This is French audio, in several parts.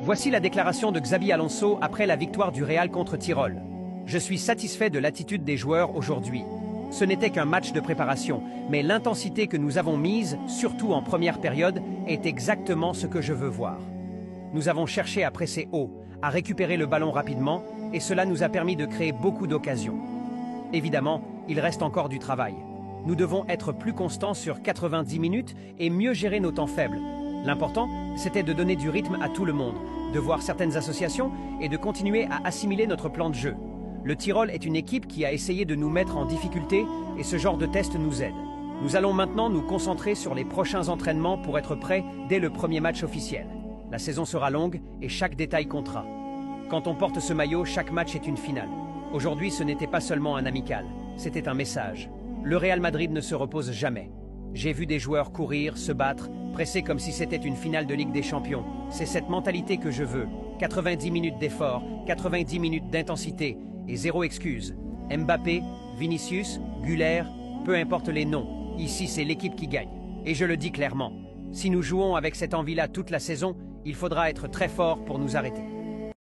Voici la déclaration de Xabi Alonso après la victoire du Real contre Tyrol. Je suis satisfait de l'attitude des joueurs aujourd'hui. Ce n'était qu'un match de préparation, mais l'intensité que nous avons mise, surtout en première période, est exactement ce que je veux voir. Nous avons cherché à presser haut, à récupérer le ballon rapidement, et cela nous a permis de créer beaucoup d'occasions. Évidemment, il reste encore du travail. Nous devons être plus constants sur 90 minutes et mieux gérer nos temps faibles. L'important, c'était de donner du rythme à tout le monde, de voir certaines associations et de continuer à assimiler notre plan de jeu. Le Tyrol est une équipe qui a essayé de nous mettre en difficulté et ce genre de test nous aide. Nous allons maintenant nous concentrer sur les prochains entraînements pour être prêts dès le premier match officiel. La saison sera longue et chaque détail comptera. Quand on porte ce maillot, chaque match est une finale. Aujourd'hui, ce n'était pas seulement un amical, c'était un message. Le Real Madrid ne se repose jamais. J'ai vu des joueurs courir, se battre, presser comme si c'était une finale de Ligue des Champions. C'est cette mentalité que je veux. 90 minutes d'effort, 90 minutes d'intensité et zéro excuse. Mbappé, Vinicius, Güler, peu importe les noms, ici c'est l'équipe qui gagne. Et je le dis clairement, si nous jouons avec cette envie-là toute la saison, il faudra être très fort pour nous arrêter.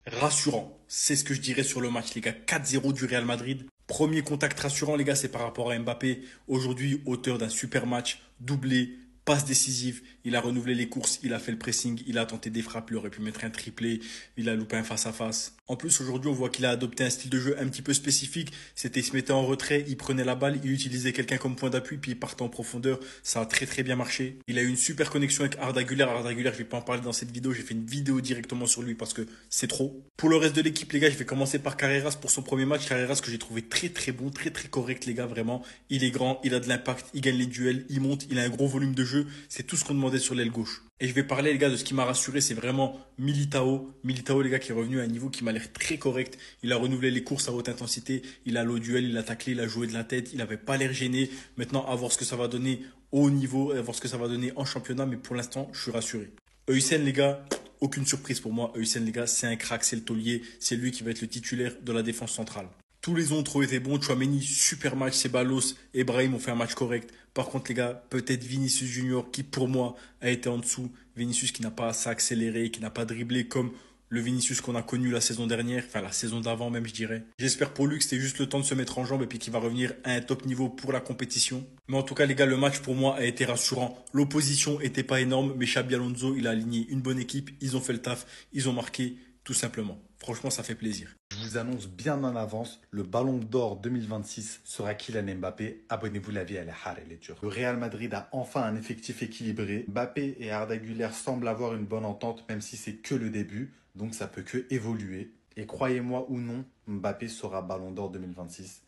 Rassurant, c'est ce que je dirais sur le match, les gars. 4-0 du Real Madrid. Premier contact rassurant, les gars, c'est par rapport à Mbappé. Aujourd'hui, auteur d'un super match, doublé, passe décisive. Il a renouvelé les courses, il a fait le pressing, il a tenté des frappes, il aurait pu mettre un triplé, il a loupé un face-à-face. En plus, aujourd'hui, on voit qu'il a adopté un style de jeu un petit peu spécifique. C'était, il se mettait en retrait, il prenait la balle, il utilisait quelqu'un comme point d'appui, puis il partait en profondeur. Ça a très très bien marché. Il a eu une super connexion avec Arda Güler. Arda Güler, je vais pas en parler dans cette vidéo. J'ai fait une vidéo directement sur lui parce que c'est trop. Pour le reste de l'équipe, les gars, je vais commencer par Carreras pour son premier match. Carreras que j'ai trouvé très très bon, très très correct, les gars, vraiment. Il est grand, il a de l'impact, il gagne les duels, il monte, il a un gros volume de jeu. C'est tout ce qu'on demandait sur l'aile gauche. Et je vais parler, les gars, de ce qui m'a rassuré, c'est vraiment Militao. Militao, les gars, qui est revenu à un niveau qui m'a l'air très correct. Il a renouvelé les courses à haute intensité. Il a allé au duel, il a taclé, il a joué de la tête. Il n'avait pas l'air gêné. Maintenant, à voir ce que ça va donner au haut niveau, à voir ce que ça va donner en championnat. Mais pour l'instant, je suis rassuré. Heusen, les gars, aucune surprise pour moi. Heusen, les gars, c'est un crack, c'est le taulier. C'est lui qui va être le titulaire de la défense centrale. Tous les autres ont été bons. Tchouaméni, super match. Ceballos et Brahim ont fait un match correct. Par contre, les gars, peut-être Vinicius Junior qui, pour moi, a été en dessous. Vinicius qui n'a pas assez accéléré, qui n'a pas dribblé comme le Vinicius qu'on a connu la saison dernière, enfin la saison d'avant même, je dirais. J'espère pour lui que c'était juste le temps de se mettre en jambe et puis qu'il va revenir à un top niveau pour la compétition. Mais en tout cas, les gars, le match pour moi a été rassurant. L'opposition était pas énorme, mais Xabi Alonso, il a aligné une bonne équipe. Ils ont fait le taf, ils ont marqué, tout simplement. Franchement, ça fait plaisir. Je vous annonce bien en avance, le Ballon d'Or 2026 sera Kylian Mbappé. Abonnez-vous, la vie elle est hard, elle est dure. Le Real Madrid a enfin un effectif équilibré. Mbappé et Arda Güler semblent avoir une bonne entente, même si c'est que le début. Donc ça peut que évoluer. Et croyez-moi ou non, Mbappé sera Ballon d'Or 2026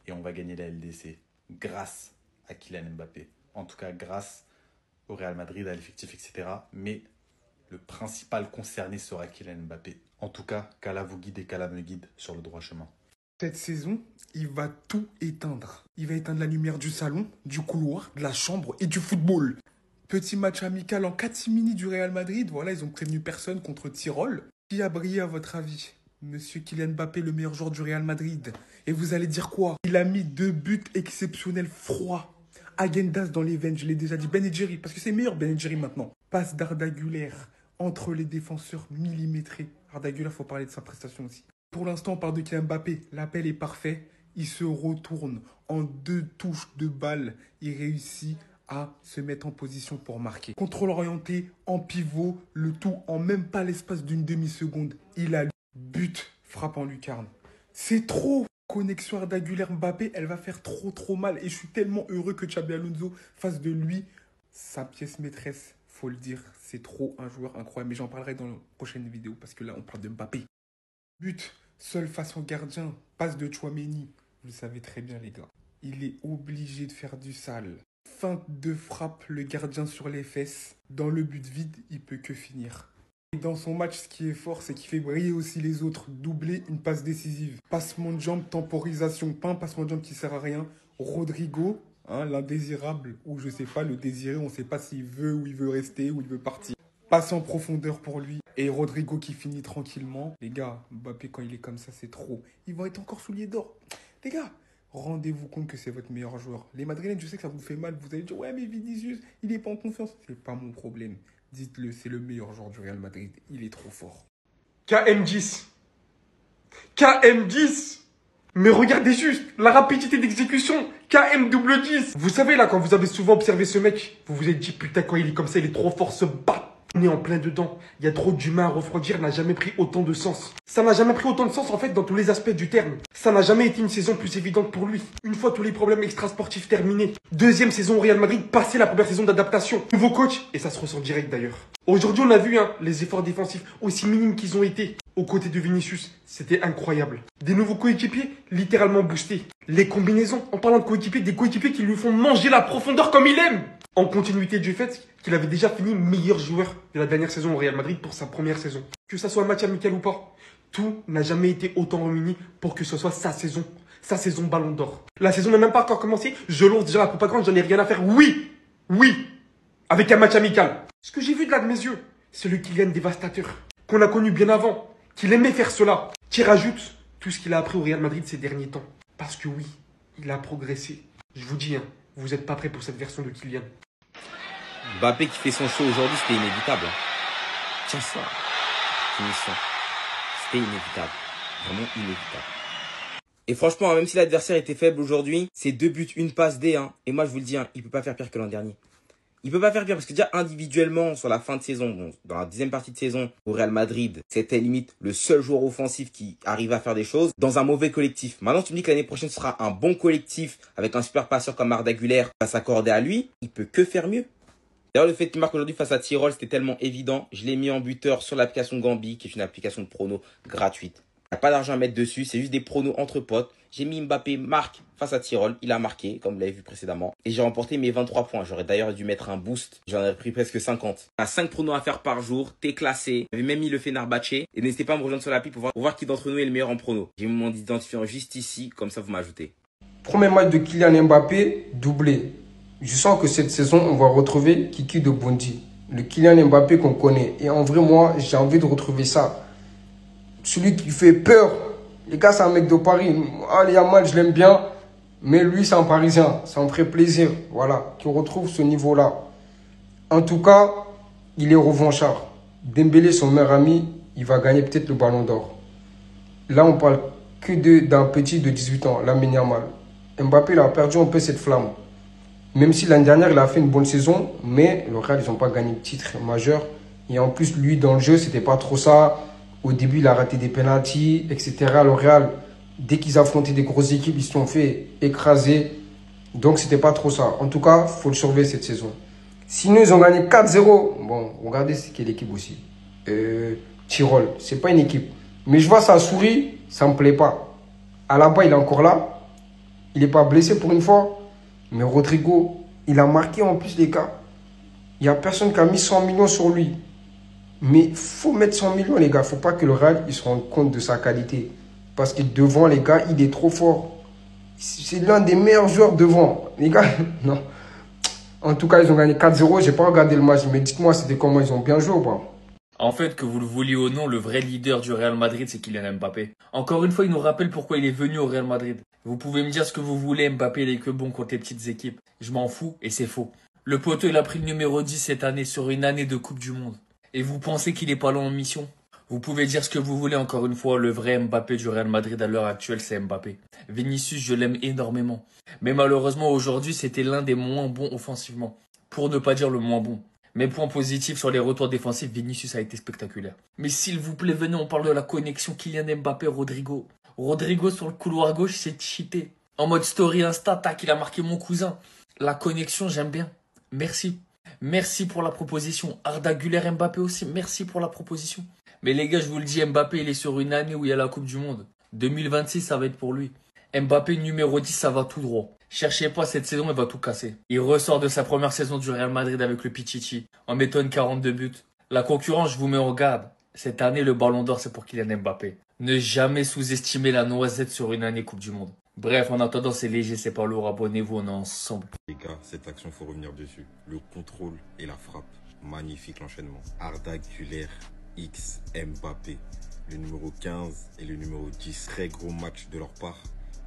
et on va gagner la LDC grâce à Kylian Mbappé. En tout cas, grâce au Real Madrid, à l'effectif, etc. Mais le principal concerné sera Kylian Mbappé. En tout cas, qu'Allah vous guide et qu'Allah me guide sur le droit chemin. Cette saison, il va tout éteindre. Il va éteindre la lumière du salon, du couloir, de la chambre et du football. Petit match amical en catimini du Real Madrid. Voilà, ils ont prévenu personne contre Tyrol. Qui a brillé à votre avis? Monsieur Kylian Mbappé, le meilleur joueur du Real Madrid. Et vous allez dire quoi? Il a mis 2 buts exceptionnels froids. Agendas dans les veines, je l'ai déjà dit. Ben Jerry, parce que c'est meilleur Ben Jerry maintenant. Passe d'Arda Güler entre les défenseurs millimétrés. Arda Güler, il faut parler de sa prestation aussi. Pour l'instant, on parle de Kylian Mbappé. L'appel est parfait. Il se retourne en 2 touches de balle. Il réussit à se mettre en position pour marquer. Contrôle orienté, en pivot, le tout en même pas l'espace d'une demi-seconde. Il a but, frappe en lucarne. C'est trop. Connexion Arda Güler Mbappé, elle va faire trop mal. Et je suis tellement heureux que Xabi Alonso fasse de lui sa pièce maîtresse. Faut le dire, c'est trop un joueur incroyable. Mais j'en parlerai dans la prochaine vidéo parce que là, on parle de Mbappé. But, seul face au gardien, passe de Tchouaméni. Vous le savez très bien, les gars. Il est obligé de faire du sale. Feinte de frappe, le gardien sur les fesses. Dans le but vide, il peut que finir. Et dans son match, ce qui est fort, c'est qu'il fait briller aussi les autres. Doubler, une passe décisive. Passement de jambe, temporisation. Pas un passement de jambe qui sert à rien. Rodrigo, hein, l'indésirable, ou je sais pas, le désiré, on sait pas s'il veut ou il veut rester ou il veut partir. Passe en profondeur pour lui. Et Rodrigo qui finit tranquillement. Les gars, Mbappé, quand il est comme ça, c'est trop. Ils vont être encore souliers d'or. Les gars, rendez-vous compte que c'est votre meilleur joueur. Les Madrilènes, je sais que ça vous fait mal. Vous allez dire, ouais, mais Vinicius, il n'est pas en confiance. C'est pas mon problème. Dites-le, c'est le meilleur joueur du Real Madrid. Il est trop fort. KM10. KM10. Mais regardez juste, la rapidité d'exécution, KM double 10. Vous savez là, quand vous avez souvent observé ce mec, vous vous êtes dit, putain, quand il est comme ça, il est trop fort, ce bat. On est en plein dedans. Il y a trop d'humains à refroidir, n'a jamais pris autant de sens. Ça n'a jamais pris autant de sens en fait dans tous les aspects du terme. Ça n'a jamais été une saison plus évidente pour lui. Une fois tous les problèmes extrasportifs terminés. Deuxième saison au Real Madrid, passé la première saison d'adaptation. Nouveau coach, et ça se ressent direct d'ailleurs. Aujourd'hui on a vu les efforts défensifs aussi minimes qu'ils ont été. Aux côtés de Vinicius, c'était incroyable. Des nouveaux coéquipiers littéralement boostés. Les combinaisons, en parlant de coéquipiers, des coéquipiers qui lui font manger la profondeur comme il aime. En continuité du fait qu'il avait déjà fini meilleur joueur de la dernière saison au Real Madrid pour sa première saison. Que ça soit un match amical ou pas, tout n'a jamais été autant réuni pour que ce soit sa saison Ballon d'Or. La saison n'a même pas encore commencé, je lance déjà la propagande, j'en ai rien à faire. Oui, avec un match amical. Ce que j'ai vu de là de mes yeux, c'est le Kylian dévastateur, qu'on a connu bien avant, qu'il aimait faire cela, qui rajoute tout ce qu'il a appris au Real Madrid ces derniers temps. Parce que oui, il a progressé. Je vous dis, vous n'êtes pas prêts pour cette version de Kylian. Mbappé qui fait son show aujourd'hui, c'était inévitable. Tiens ça, finition. C'était inévitable. Vraiment inévitable. Et franchement, même si l'adversaire était faible aujourd'hui, c'est 2 buts, 1 passe D. Et moi, je vous le dis, il peut pas faire pire que l'an dernier. Il peut pas faire pire parce que déjà individuellement, sur la fin de saison, bon, dans la deuxième partie de saison, au Real Madrid, c'était limite le seul joueur offensif qui arrive à faire des choses dans un mauvais collectif. Maintenant, tu me dis que l'année prochaine, ce sera un bon collectif avec un super passeur comme Arda Güler qui va s'accorder à lui. Il peut que faire mieux. D'ailleurs, le fait qu'il marque aujourd'hui face à Tirol, c'était tellement évident. Je l'ai mis en buteur sur l'application Gambi, qui est une application de prono gratuite. Il n'y a pas d'argent à mettre dessus, c'est juste des pronos entre potes. J'ai mis Mbappé marque face à Tirol, il a marqué, comme vous l'avez vu précédemment. Et j'ai remporté mes 23 points. J'aurais d'ailleurs dû mettre un boost, j'en aurais pris presque 50. Tu as 5 pronos à faire par jour, t'es classé. J'avais même mis le Fenerbahçe. Et n'hésitez pas à me rejoindre sur l'appli pour voir qui d'entre nous est le meilleur en pronos. J'ai mis mon identifiant juste ici, comme ça vous m'ajoutez. Premier match de Kylian Mbappé, doublé. Je sens que cette saison, on va retrouver Kiki de Bondy. Le Kylian Mbappé qu'on connaît. Et en vrai, moi, j'ai envie de retrouver ça. Celui qui fait peur. Les gars, c'est un mec de Paris. Ah, Yamal, je l'aime bien. Mais lui, c'est un Parisien. Ça me ferait plaisir. Voilà, qu'on retrouve ce niveau-là. En tout cas, il est revanchard. Dembélé, son meilleur ami, il va gagner peut-être le Ballon d'Or. Là, on parle que d'un petit de 18 ans, Lamine Yamal. Mbappé, il a perdu un peu cette flamme. Même si l'année dernière, il a fait une bonne saison, mais le Real, ils n'ont pas gagné de titre majeur. Et en plus, lui, dans le jeu, c'était pas trop ça. Au début, il a raté des pénaltys, etc. Le Real, dès qu'ils affrontaient des grosses équipes, ils se sont fait écraser. Donc, c'était pas trop ça. En tout cas, il faut le surveiller cette saison. Sinon, ils ont gagné 4-0. Bon, regardez c'est quelle équipe aussi. Tirol, c'est pas une équipe. Mais je vois ça sourit, ça me plaît pas. Alaba, il est encore là. Il n'est pas blessé pour une fois. Mais Rodrigo, il a marqué en plus les gars. Il n'y a personne qui a mis 100 millions sur lui. Mais il faut mettre 100 millions les gars. Il ne faut pas que le Real il se rende compte de sa qualité. Parce que devant les gars, il est trop fort. C'est l'un des meilleurs joueurs devant. Les gars, non. En tout cas, ils ont gagné 4-0. Je n'ai pas regardé le match. Mais dites-moi, c'était comment ils ont bien joué ou pas? En fait, que vous le vouliez ou non, le vrai leader du Real Madrid, c'est Kylian Mbappé. Encore une fois, il nous rappelle pourquoi il est venu au Real Madrid. Vous pouvez me dire ce que vous voulez, Mbappé, il est que bon contre les petites équipes. Je m'en fous et c'est faux. Le poteau, il a pris le numéro 10 cette année sur une année de Coupe du Monde. Et vous pensez qu'il est pas loin en mission? Vous pouvez dire ce que vous voulez, encore une fois, le vrai Mbappé du Real Madrid à l'heure actuelle, c'est Mbappé. Vinicius, je l'aime énormément. Mais malheureusement, aujourd'hui, c'était l'un des moins bons offensivement. Pour ne pas dire le moins bon. Mais point positif sur les retours défensifs, Vinicius a été spectaculaire. Mais s'il vous plaît, venez, on parle de la connexion Kylian Mbappé-Rodrigo. Rodrigo sur le couloir gauche, c'est cheaté. En mode story Insta, tac, il a marqué mon cousin. La connexion, j'aime bien. Merci. Merci pour la proposition. Arda Güler, Mbappé aussi, merci pour la proposition. Mais les gars, je vous le dis, Mbappé, il est sur une année où il y a la Coupe du Monde. 2026, ça va être pour lui. Mbappé numéro 10, ça va tout droit. Cherchez pas, cette saison, il va tout casser. Il ressort de sa première saison du Real Madrid avec le Pichichi, en mettant 42 buts. La concurrence, je vous mets en garde. Cette année, le Ballon d'Or, c'est pour Kylian Mbappé. Ne jamais sous-estimer la noisette sur une année Coupe du Monde. Bref, en attendant, c'est léger, c'est pas lourd. Abonnez-vous, on est ensemble. Les gars, cette action, faut revenir dessus. Le contrôle et la frappe. Magnifique l'enchaînement. Arda Güler, X, Mbappé. Le numéro 15 et le numéro 10. Très gros match de leur part.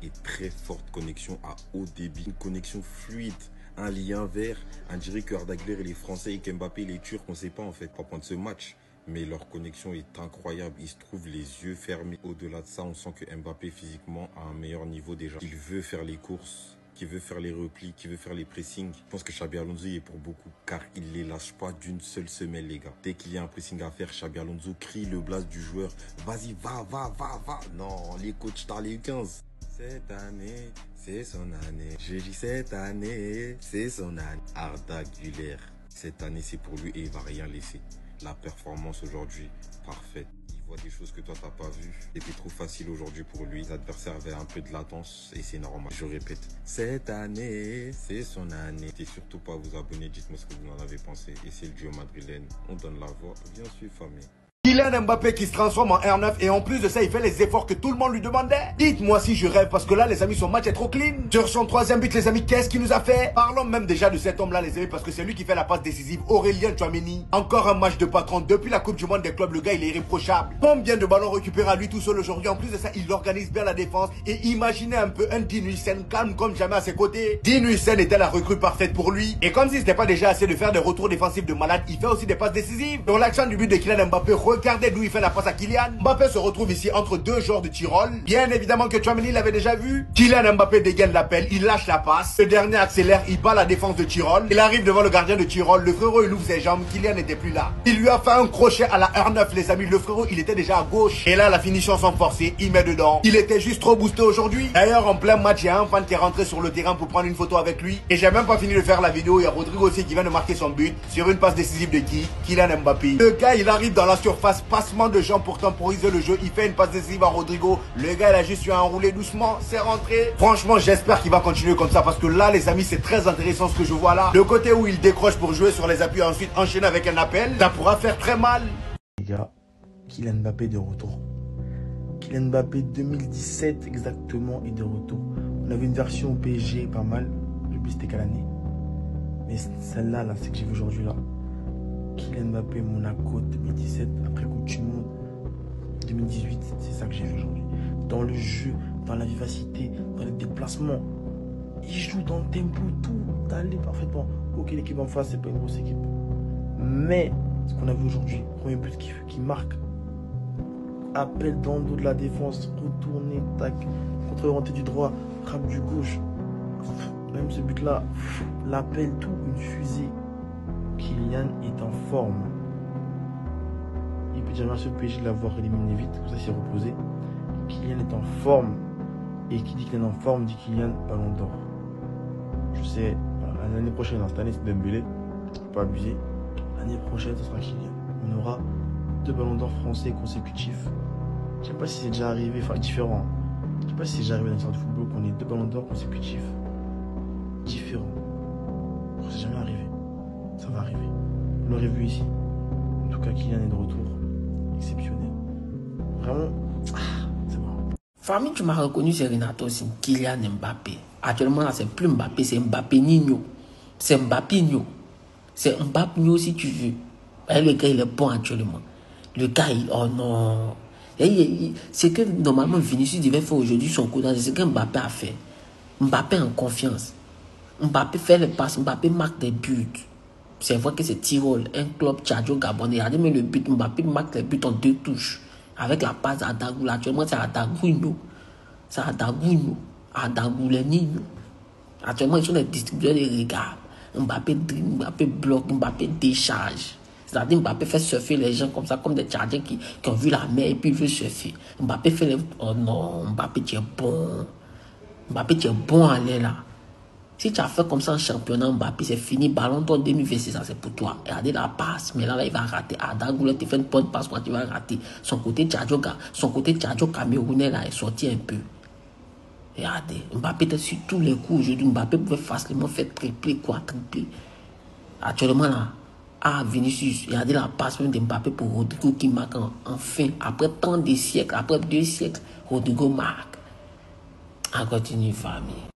Et très forte connexion à haut débit. Une connexion fluide. Un lien vert. On dirait que Arda Güler, il est français et qu'Mbappé, il est turc. On ne sait pas en fait. Pas prendre ce match. Mais leur connexion est incroyable. Ils se trouvent les yeux fermés. Au-delà de ça, on sent que Mbappé physiquement a un meilleur niveau déjà. Il veut faire les courses, qui veut faire les replis, qui veut faire les pressings. Je pense que Xabi Alonso y est pour beaucoup, car il les lâche pas d'une seule semelle, les gars. Dès qu'il y a un pressing à faire, Xabi Alonso crie le blast du joueur. Vas-y, va. Non, les coachs t'as les U15. Cette année, c'est son année. Je dis cette année, c'est son année. Arda Güler, cette année c'est pour lui et il va rien laisser. La performance aujourd'hui, parfaite. Il voit des choses que toi t'as pas vues. C'était trop facile aujourd'hui pour lui. Les adversaires avaient un peu de latence et c'est normal. Je répète, cette année, c'est son année. Et surtout pas à vous abonner, dites-moi ce que vous en avez pensé. Et c'est le duo madrilène. On donne la voix. Bien sûr, famille. Kylian Mbappé qui se transforme en R9 et en plus de ça il fait les efforts que tout le monde lui demandait. Dites-moi si je rêve parce que là les amis son match est trop clean. Sur son 3e but les amis, qu'est-ce qu'il nous a fait? Parlons même déjà de cet homme là les amis parce que c'est lui qui fait la passe décisive, Aurélien Tchouaméni. Encore un match de patron depuis la Coupe du Monde des clubs, le gars il est irréprochable. Combien de ballons récupérés à lui tout seul aujourd'hui? En plus de ça il organise bien la défense et imaginez un peu un Dean Huijsen calme comme jamais à ses côtés. Dean Huijsen était la recrue parfaite pour lui et comme si c'était pas déjà assez de faire des retours défensifs de malade, il fait aussi des passes décisives. Dans l'action du but de Kylian Mbappé, regardez d'où il fait la passe à Kylian. Mbappé se retrouve ici entre deux joueurs de Tyrol. Bien évidemment que Tchouaméni l'avait déjà vu. Kylian Mbappé dégaine l'appel, il lâche la passe. Le dernier accélère, il bat la défense de Tyrol. Il arrive devant le gardien de Tyrol. Le frérot il ouvre ses jambes, Kylian n'était plus là. Il lui a fait un crochet à la R9 les amis. Le frérot il était déjà à gauche. Et là la finition sans forcer, il met dedans. Il était juste trop boosté aujourd'hui. D'ailleurs en plein match, il y a un fan qui est rentré sur le terrain pour prendre une photo avec lui. Et j'ai même pas fini de faire la vidéo. Il y a Rodrigo aussi qui vient de marquer son but sur une passe décisive de qui? Kylian Mbappé. Le gars il arrive dans la surface, passement de jambes pour temporiser le jeu, il fait une passe décisive à Rodrigo. Le gars il a juste eu à enrouler doucement, c'est rentré. Franchement j'espère qu'il va continuer comme ça parce que là les amis c'est très intéressant ce que je vois là. Le côté où il décroche pour jouer sur les appuis et ensuite enchaîner avec un appel, ça pourra faire très mal. Les gars, Kylian Mbappé de retour. Kylian Mbappé 2017 exactement est de retour. On avait une version au PSG pas mal, je sais c'était quelle année. Mais celle-là, là, c'est que j'ai vu aujourd'hui là. Kylian Mbappé, Monaco 2017, après Coupe du Monde 2018, c'est ça que j'ai vu aujourd'hui. Dans le jeu, dans la vivacité, dans les déplacements, il joue dans le tempo, tout allait parfaitement. Ok, l'équipe en face, c'est pas une grosse équipe. Mais, ce qu'on a vu aujourd'hui, premier but qui marque, appel dans le dos de la défense, retourné, tac, contre-orienté du droit, frappe du gauche. Même ce but-là, l'appel, tout, une fusée. Kylian est en forme. Il peut dire merci au PSG de l'avoir éliminé vite, comme ça il s'est reposé. Kylian est en forme. Et qui dit qu'il est en forme dit Kylian Ballon d'Or. Je sais, l'année prochaine, cette année c'est Dembélé, je ne peux pas abuser. L'année prochaine ce sera Kylian. On aura 2 Ballons d'Or français consécutifs. Je ne sais pas si c'est déjà arrivé, enfin différent. Je ne sais pas si c'est déjà arrivé dans l'histoire du football qu'on ait 2 Ballons d'Or consécutifs. Différents. C'est jamais arrivé. Ça va arriver. On l'aurait vu ici. En tout cas, Kylian est de retour. Exceptionnel. Vraiment, c'est bon. Famille, tu m'as reconnu, c'est Renato, c'est Kylian Mbappé. Actuellement, là, c'est plus Mbappé, c'est Mbappé Nino. C'est Mbappé Nino. C'est Mbappé Nino si tu veux. Le gars, il est bon actuellement. Le gars, oh non. C'est que normalement, Vinicius devait faire aujourd'hui son coup d'âge. C'est ce que Mbappé a fait. Mbappé en confiance. Mbappé fait les passes. Mbappé marque des buts. C'est vrai que c'est Tyrol, un club tchadjo gabonais. Regardez, mais le but, Mbappé marque les buts en 2 touches. Avec la passe à Dagou. Actuellement, c'est à Dagouino. C'est à Dagouino. À Dagoulenino. Actuellement, ils sont les distributeurs de regards. Mbappé dribble, Mbappé bloque, Mbappé décharge. C'est-à-dire Mbappé fait surfer les gens comme ça, comme des tchadjens qui ont vu la mer et puis ils veulent surfer. Mbappé fait les... Oh non, Mbappé, tu es bon. Mbappé, tu es bon à aller là. Si tu as fait comme ça en championnat, Mbappé, c'est fini. Ballon d'Or 2026, ça c'est pour toi. Regardez la passe. Mais là, il va rater. Adagoulé te fait une bonne passe quand il va rater. Son côté Tchadjo camerounais là est sorti un peu. Regardez. Mbappé était sur tous les coups aujourd'hui. Mbappé pouvait facilement faire triplé, quadruplé. Actuellement là, Vinicius, regardez la passe même de Mbappé pour Rodrigo qui marque enfin. Après tant de siècles, après 2 siècles, Rodrigo marque. On continue, famille.